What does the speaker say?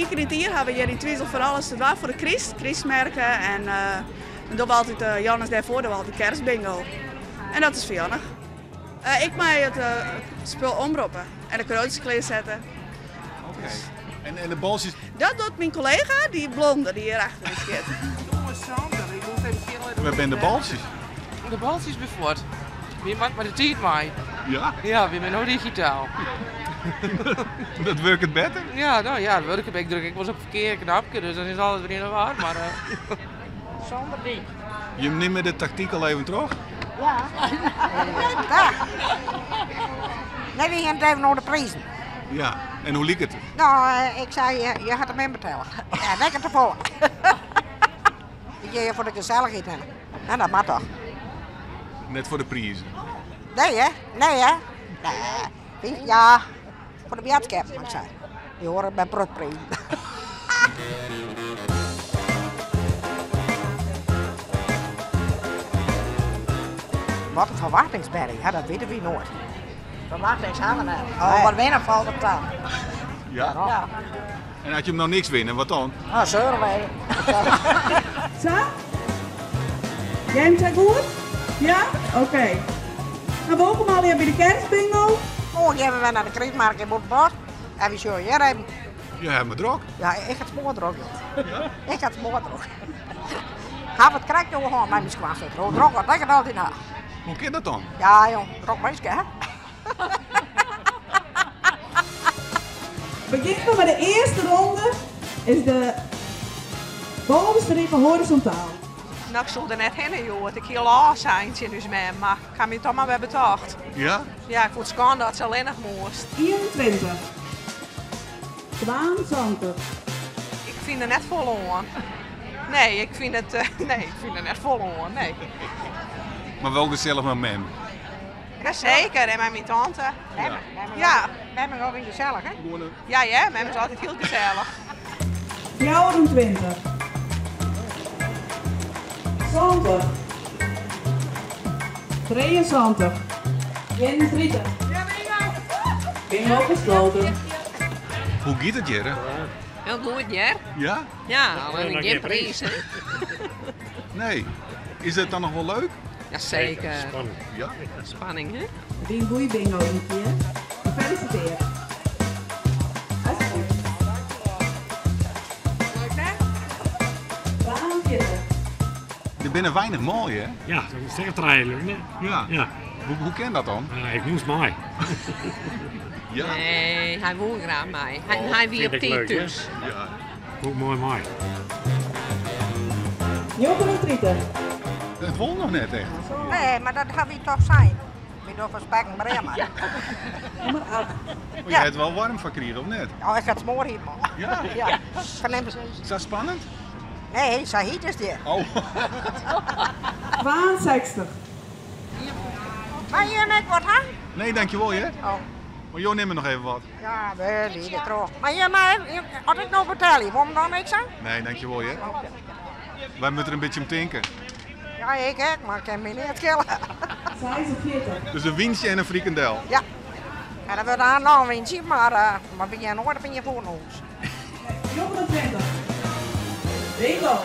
4 keer in het jaar hebben we hier in Twizel voor alles te doen voor de Christmerken. En dan doen we altijd, Jannes daarvoor, doen we altijd kerstbingo. En dat is verjannig. Ik mag het spul omroepen en de cadeautjes klaarzetten. Oké. En de balsjes? Dat doet mijn collega, die blonde, die hierachter zit. Waar zijn de balsjes? De balsjes bijvoorbeeld. Wie maakt maar de tijd mee? Ja? Ja, we zijn ook digitaal. Dat werkt het beter? Ja, nou ja, dat werkt ik druk. Ik was op het verkeerde knopje, dus dan is alles weer in de war. Maar Zonder die. Je neemt me de tactiek al even terug? Ja. Daar. Nee, we gaan het even naar de prijzen. Ja. En hoe liep het? Nou, ik zei, je gaat hem in betalen. Ja, lekker ervoor. Ik geef je voor de gezelligheid in. En dat mag toch? Net voor de prijzen. Nee hè? Nee hè? Nee. Ja, voor de biatskap, moet ik zeggen. Die horen bij protprijzen. Wat een verwachtingsberg, ja, dat weten we nooit. Verwachtingshangen, hè? Oh, wat winnen valt op dan. Ja? Ja. En had je hem nou niks winnen, wat dan? Nou, zeuren wij. Zo? Jij hem zijn goed? Ja? Oké. Nou, welkom al hier bij de kerstbingo. Oh, die hebben we naar de Christmarkt in Boerbord. En wie zou jij hebben? Je hebt me druk. Ja, ik ga het spoor erop. Ik ga het spoor erop. Ga het krijgt jongen gewoon met mijn squash. Drok wat ik het altijd na. Hoe kan dat dan? Ja, jong, drok meisje, hè? Beginnen we met de eerste ronde. Is de bovenste regel horizontaal. Nou, ik zal er net heen, joh. Ik heel laat zijn, dus mee, maar ik ga me toch maar weer betaald. Ja? Ja, ik vond het schande dat ze alleen nog moest. 21. 22. Ik vind het net verloren. Nee, ik vind het, net verloren, nee. Maar wel gezellig met mem. Ja, zeker, en met mijn tante. Ja. We hebben wel weer gezellig, hè? Ja, ja, met hem is altijd heel gezellig. 24. 20. 23. 31. Bingo gesloten. Hoe gaat het, Jerre? Heel goed, ja? Ja? Ja, alleen geen prijzen. Nee. Is het dan nog wel leuk? Jazeker. Spannend. Ja. Spanning, hè? Die een goeie bingo een keer. Gefeliciteerd. Alsjeblieft. Leuk, hè? Baantje. Er binnen weinig mooi, hè? Ja, dat is echt rijden, hè? Ja. Ja. Hoe kan dat dan? Ik moest mij. Ja. Nee, hij wil graag mij. Hij wie op vind ik tijd leuk, hè? dus. Ja. Ook mooi mij. 39. Het won nog net echt. Nee, maar dat gaat wie toch zijn. Wie door verspekken maar helemaal. Nummer 8. Maar jij hebt het wel warm van kriegen, of net? Oh, ik ga het smoren hier, man. Ja. Ja. Verneem eens. Is dat spannend? Nee, Sahid is dit. Oh. 62. Maar hier net wat, hè? Nee, dankjewel, hè? Oh. Maar joh, neem me nog even wat. Ja, wel, die er terug. Maar je, maar, als ik nou vertel, waarom dan niks aan? Nee, dankjewel, hè? Wij moeten er een beetje om tinken. Ja, ik ook, maar ik kan me niet schillen. 46. Dus een winstje en een frikandel. Ja. En dan wil daar nog een zien, maar ben je nooit op in je voornoos. 29. Bingo.